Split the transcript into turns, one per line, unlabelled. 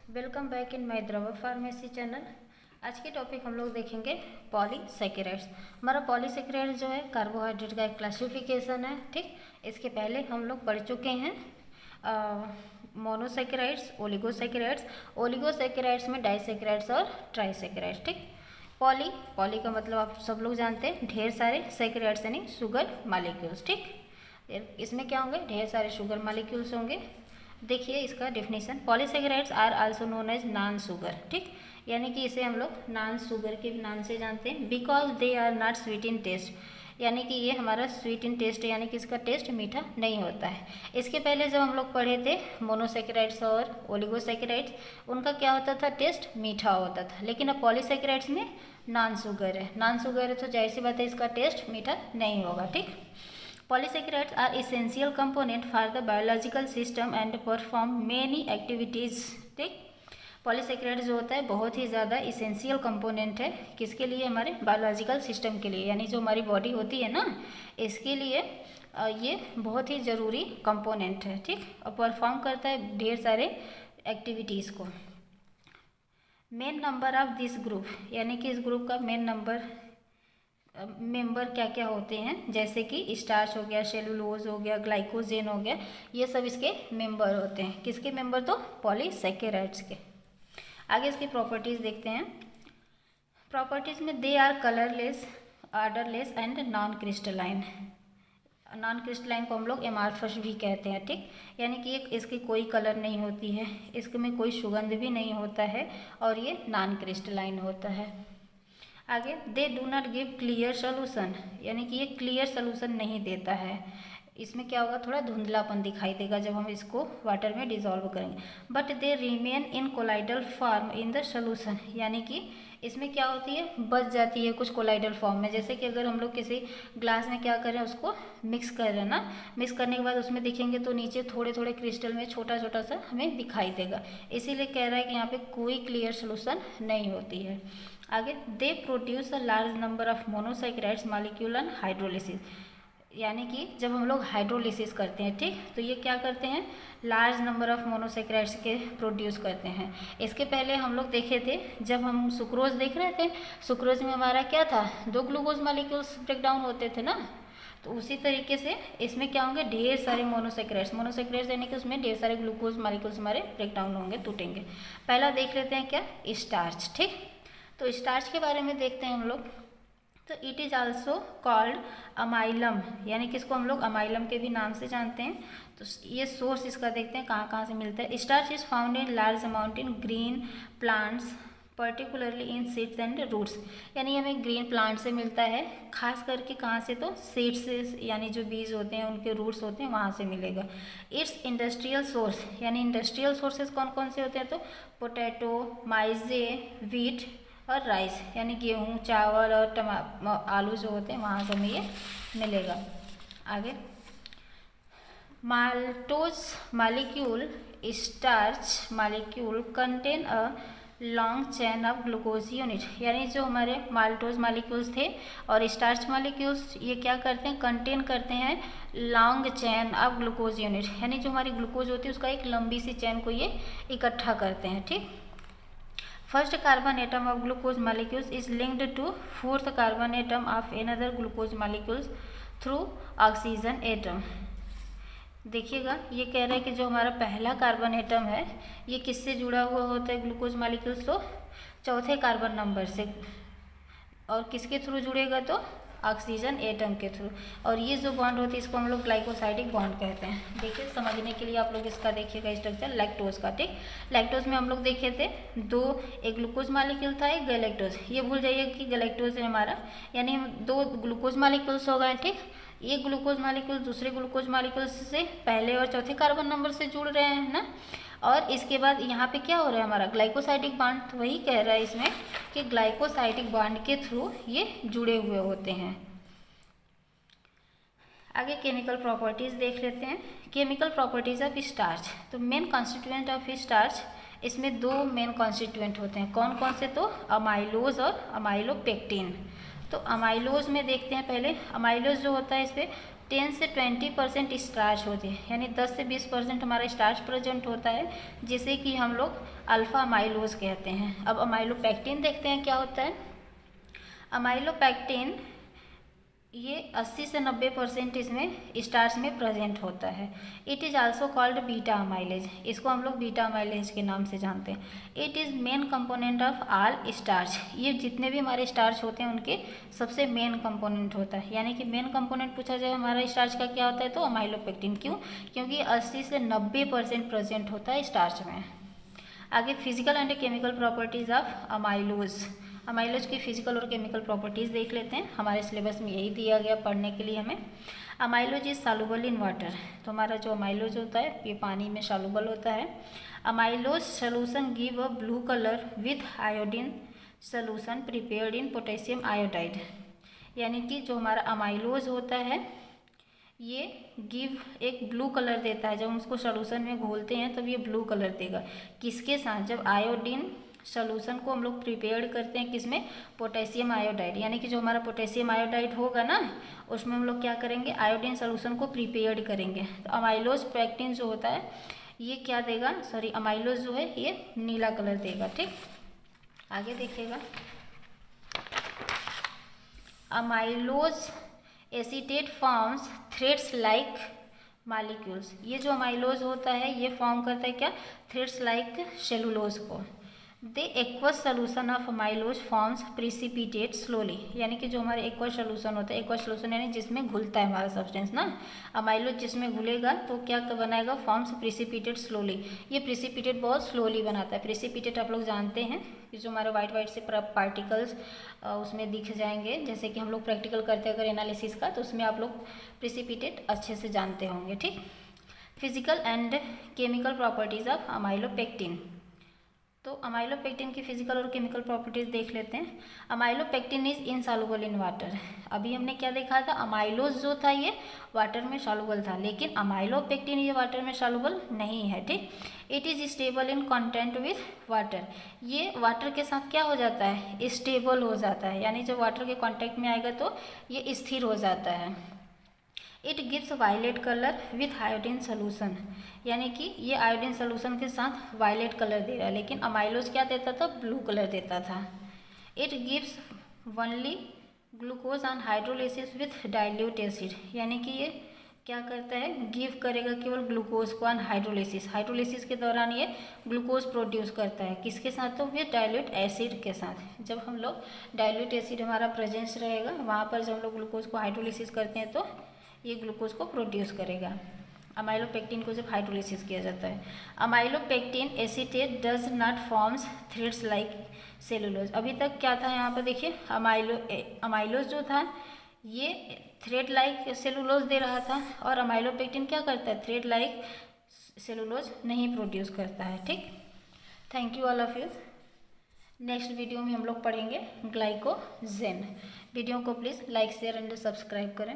Welcome back in my द्रवा pharmacy channel. आज के टॉपिक हम लोग देखेंगे पॉलीसेकेराइड्स। हमारा पॉलीसेकेराइड्स जो है कार्बोहाइड्रेट का एक क्लासिफिकेशन है। ठीक, इसके पहले हम लोग पढ़ चुके हैं मोनोसेकेराइड्स, ओलिगोसेकेराइड्स। ओलिगोसेकेराइड्स में डाइसेकेराइड्स और ट्राइसेकेराइड्स। ठीक, पॉली का मतलब आप सब लोग जानते हैं ढेर सारे, सेकेराइड्स यानी शुगर मालिक्यूल्स। ठीक, इसमें क्या होंगे, ढेर सारे शुगर मालिक्यूल्स होंगे। देखिए इसका definition, polysaccharides are also known as non sugar. ठीक, यानी कि इसे हम लोग नॉन शुगर के नाम से जानते हैं। Because they are not sweet in taste, यानी कि ये हमारा स्वीट इन टेस्ट है, यानी कि इसका टेस्ट मीठा नहीं होता है। इसके पहले जब हम लोग पढ़े थे मोनोसेकेराइड्स और ओलिगोसेकेराइड्स, उनका क्या होता था, टेस्ट मीठा होता था। लेकिन अब पॉलीसेकेराइड्स में नॉन शुगर है, नॉन शुगर है तो जाहिर सी बात है इसका टेस्ट मीठा नहीं होगा। ठीक, polysaccharides are essential component for the biological system and perform many activities. ठीक, पॉलीसेकेराइड जो होता है बहुत ही ज़्यादा इसेंशियल कंपोनेंट है, किसके लिए, हमारे बायोलॉजिकल सिस्टम के लिए, यानी जो हमारी बॉडी होती है ना, इसके लिए ये बहुत ही ज़रूरी कंपोनेंट है। ठीक, और परफॉर्म करता है ढेर सारे एक्टिविटीज़ को। Main number of this group, यानी कि इस ग्रुप का मेन मेंबर क्या क्या होते हैं, जैसे कि स्टार्च हो गया, सेलुलोज हो गया, ग्लाइकोजेन हो गया, ये सब इसके मेंबर होते हैं। किसके मेंबर, तो पॉलीसेकेराइड्स के। आगे इसकी प्रॉपर्टीज़ देखते हैं। प्रॉपर्टीज़ में they are colourless, odourless and non crystalline. Non crystalline को हम लोग एमार्फस भी कहते हैं। ठीक, यानी कि इसकी कोई कलर नहीं होती है, इसमें कोई सुगंध भी नहीं होता है, और ये नॉन क्रिस्टलाइन होता है। आगे, they do not give clear solution, यानी कि ये क्लियर सोल्यूशन नहीं देता है। इसमें क्या होगा, थोड़ा धुंधलापन दिखाई देगा जब हम इसको वाटर में डिजॉल्व करेंगे। But they remain in colloidal form in the solution, यानी कि इसमें क्या होती है, बच जाती है कुछ कोलाइडल फॉर्म में। जैसे कि अगर हम लोग किसी ग्लास में क्या करें, उसको मिक्स कर रहे हैं ना, मिक्स करने के बाद उसमें देखेंगे तो नीचे थोड़े थोड़े क्रिस्टल में छोटा छोटा सा हमें दिखाई देगा। इसीलिए कह रहा है कि यहाँ पे कोई क्लियर सोल्यूशन नहीं होती है। आगे, they produce a large number of monosaccharides molecule on hydrolysis, यानी कि जब हम लोग हाइड्रोलिसिस करते हैं, ठीक, तो ये क्या करते हैं, लार्ज नंबर ऑफ मोनोसेकेराइड्स के प्रोड्यूस करते हैं। इसके पहले हम लोग देखे थे, जब हम सुक्रोज देख रहे थे, सुक्रोज में हमारा क्या था, 2 ग्लूकोज मॉलिक्यूल्स ब्रेक डाउन होते थे ना, तो उसी तरीके से इसमें क्या होंगे, ढेर सारे मोनोसेकेराइड्स यानी कि उसमें ढेर सारे ग्लूकोज मॉलिक्यूल्स हमारे ब्रेक डाउन होंगे, टूटेंगे। पहला देख लेते हैं क्या, स्टार्च। ठीक, तो स्टार्च के बारे में देखते हैं हम लोग। तो इट इज़ आल्सो कॉल्ड अमाइलम, यानी कि इसको हम लोग अमाइलम के भी नाम से जानते हैं। तो ये सोर्स इसका देखते हैं कहाँ कहाँ से मिलता है। Starch is found in large amount in green plants, particularly in seeds and roots, यानी हमें ग्रीन प्लांट से मिलता है, खास करके कहाँ से, तो सीड्स से, यानी जो बीज होते हैं उनके रूट्स होते हैं वहाँ से मिलेगा। इट्स इंडस्ट्रियल सोर्स, यानी इंडस्ट्रियल सोर्सेज कौन कौन से होते हैं, तो पोटैटो, माइजे, व्हीट और राइस, यानी गेहूँ, चावल और आलू जो होते हैं वहाँ से हमें ये मिलेगा। आगे, maltose molecule, starch molecule contain a long chain of glucose unit, यानी जो हमारे माल्टोज मालिक्यूल्स थे और स्टार्च मालिक्यूल्स, ये क्या करते हैं, कंटेन करते हैं long chain of glucose unit, यानी जो हमारी ग्लूकोज होती है उसका एक लंबी सी चैन को ये इकट्ठा करते हैं। ठीक, first carbon atom of glucose molecules is linked to fourth carbon atom of another glucose molecules through oxygen atom. देखिएगा, ये कह रहा है कि जो हमारा पहला कार्बन एटम है ये किससे जुड़ा हुआ होता है, ग्लूकोज मालिक्यूल्स, तो चौथे कार्बन नंबर से, और किसके थ्रू जुड़ेगा, तो ऑक्सीजन एटम के थ्रू। और ये जो बॉन्ड होती है इसको हम लोग ग्लाइकोसाइडिक बॉन्ड कहते हैं। देखिए, समझने के लिए आप लोग इसका देखिएगा स्ट्रक्चर लैक्टोज का। ठीक, लैक्टोज में हम लोग देखे थे एक ग्लूकोज मालिक्यूल था, एक गैलेक्टोज। ये भूल जाइए कि गैलेक्टोज है हमारा, यानी हम 2 ग्लूकोज मालिक्यूल्स हो गए। ठीक, एक ग्लूकोज मालिक्यूल दूसरे ग्लूकोज मालिक्यूल से पहले और चौथे कार्बन नंबर से जुड़ रहे हैं ना, और इसके बाद यहाँ पे क्या हो रहा है, हमारा ग्लाइकोसाइडिक बॉन्ड, तो वही कह रहा है इसमें कि ग्लाइकोसाइडिक बॉन्ड के थ्रू ये जुड़े हुए होते हैं। आगे केमिकल प्रॉपर्टीज़ देख लेते हैं। केमिकल प्रॉपर्टीज़ ऑफ स्टार्च, तो मेन कॉन्स्टिट्यूएंट ऑफ स्टार्च, इसमें 2 मेन कॉन्स्टिट्यूएंट होते हैं। कौन कौन से, तो अमाइलोज और अमाइलोपेक्टिन। तो अमाइलोज में देखते हैं पहले, अमाइलोज जो होता है इस पर 10 से 20% स्टार्च होती है, यानी 10 से 20% हमारा स्टार्च प्रेजेंट होता है, जिसे कि हम लोग अल्फा अमाइलोज कहते हैं। अब अमाइलोपेक्टिन देखते हैं क्या होता है। अमाइलोपेक्टिन ये 80 से 90% इसमें स्टार्च में प्रेजेंट होता है। It is also called beta amylase, इसको हम लोग बीटा अमाइलेज के नाम से जानते हैं। It is main component of all starch, ये जितने भी हमारे स्टार्च होते हैं उनके सबसे मेन कंपोनेंट होता है। यानी कि मेन कंपोनेंट पूछा जाए हमारा स्टार्च का क्या होता है तो अमाइलोपेक्टिन। क्यों? क्योंकि 80 से 90% प्रेजेंट होता है स्टार्च में। आगे physical and chemical properties of amylose. Amylose की फिजिकल और केमिकल प्रॉपर्टीज़ देख लेते हैं। हमारे सिलेबस में यही दिया गया पढ़ने के लिए हमें। Amylose is soluble in water, तो हमारा जो अमाइलोज होता है ये पानी में सॉल्युबल होता है। Amylose solution give a blue colour with iodine solution prepared in potassium iodide, यानी कि जो हमारा अमाइलोज होता है ये गिव एक ब्लू कलर देता है। जब हम उसको सोल्यूशन में घोलते हैं तब ये ब्लू कलर देगा। किसके साथ? जब आयोडीन सोल्यूशन को हम लोग प्रिपेयर्ड करते हैं, किसमें? पोटेशियम आयोडाइड, यानी कि जो हमारा पोटेशियम आयोडाइड होगा ना उसमें हम लोग क्या करेंगे? आयोडीन सोल्यूशन को प्रिपेयर्ड करेंगे। तो अमाइलोज पेक्टिन जो होता है ये क्या देगा? सॉरी, अमाइलोज जो है ये नीला कलर देगा। ठीक, आगे देखिएगा। Amylose acetate forms threads like molecules. ये जो अमाइलोज होता है ये फॉर्म करता है क्या? थ्रेड्स लाइक सेलुलोज को। The aqueous solution of amylose forms precipitate slowly, यानी कि जो हमारे एक्वस सोल्यूशन होता है, एक्वस सोल्यूशन यानी जिसमें घुलता है हमारा सब्सटेंस ना, अमाइलोज जिसमें घुलेगा तो क्या बनाएगा? Forms precipitate slowly. ये प्रिसिपिटेट बहुत स्लोली बनाता है। प्रिसिपिटेट आप लोग जानते हैं कि जो हमारे वाइट से पार्टिकल्स उसमें दिख जाएंगे, जैसे कि हम लोग प्रैक्टिकल करते हैं अगर एनालिसिस का, तो उसमें आप लोग प्रिसिपिटेट अच्छे से जानते होंगे। ठीक, physical and chemical properties of amylopectin. तो अमाइलोपेक्टिन की फिजिकल और केमिकल प्रॉपर्टीज देख लेते हैं। Amylopectin is insoluble in water. अभी हमने क्या देखा था? अमाइलोज जो था ये वाटर में सॉल्युबल था, लेकिन अमाइलोपेक्टिन ये वाटर में सॉल्युबल नहीं है। ठीक, it is stable in content with water. ये वाटर के साथ क्या हो जाता है? स्टेबल हो जाता है, यानी जब वाटर के कॉन्टेक्ट में आएगा तो ये स्थिर हो जाता है। It gives violet colour with iodine solution, यानी कि ये आयोडीन सोल्यूशन के साथ वायलेट कलर दे रहा है, लेकिन अमाइलोज क्या देता था? ब्लू कलर देता था। It gives only glucose on hydrolysis with dilute acid, यानी कि ये क्या करता है? गिव करेगा केवल ग्लूकोज को ऑन हाइड्रोलिसिस। हाइड्रोलिसिस के दौरान ये ग्लूकोज प्रोड्यूस करता है, किसके साथ? तो विथ डाइल्यूट एसिड के साथ। जब हम लोग डाइल्यूट एसिड हमारा प्रेजेंस रहेगा वहाँ पर जब हम लोग ग्लूकोज को हाइड्रोलिसिस करते हैं तो ये ग्लूकोज को प्रोड्यूस करेगा। अमाइलोपेक्टिन को जब हाइड्रोलिसिस किया जाता है। Amylopectin acetate does not forms threads like cellulose. अभी तक क्या था यहाँ पर देखिए, अमाइलोज जो था ये थ्रेड लाइक सेलुलोज दे रहा था, और अमाइलोपेक्टिन क्या करता है? थ्रेड लाइक सेलुलोज नहीं प्रोड्यूस करता है। ठीक, thank you all of you. Next video में हम लोग पढ़ेंगे ग्लाइकोजेन। वीडियो को please like share and subscribe करें।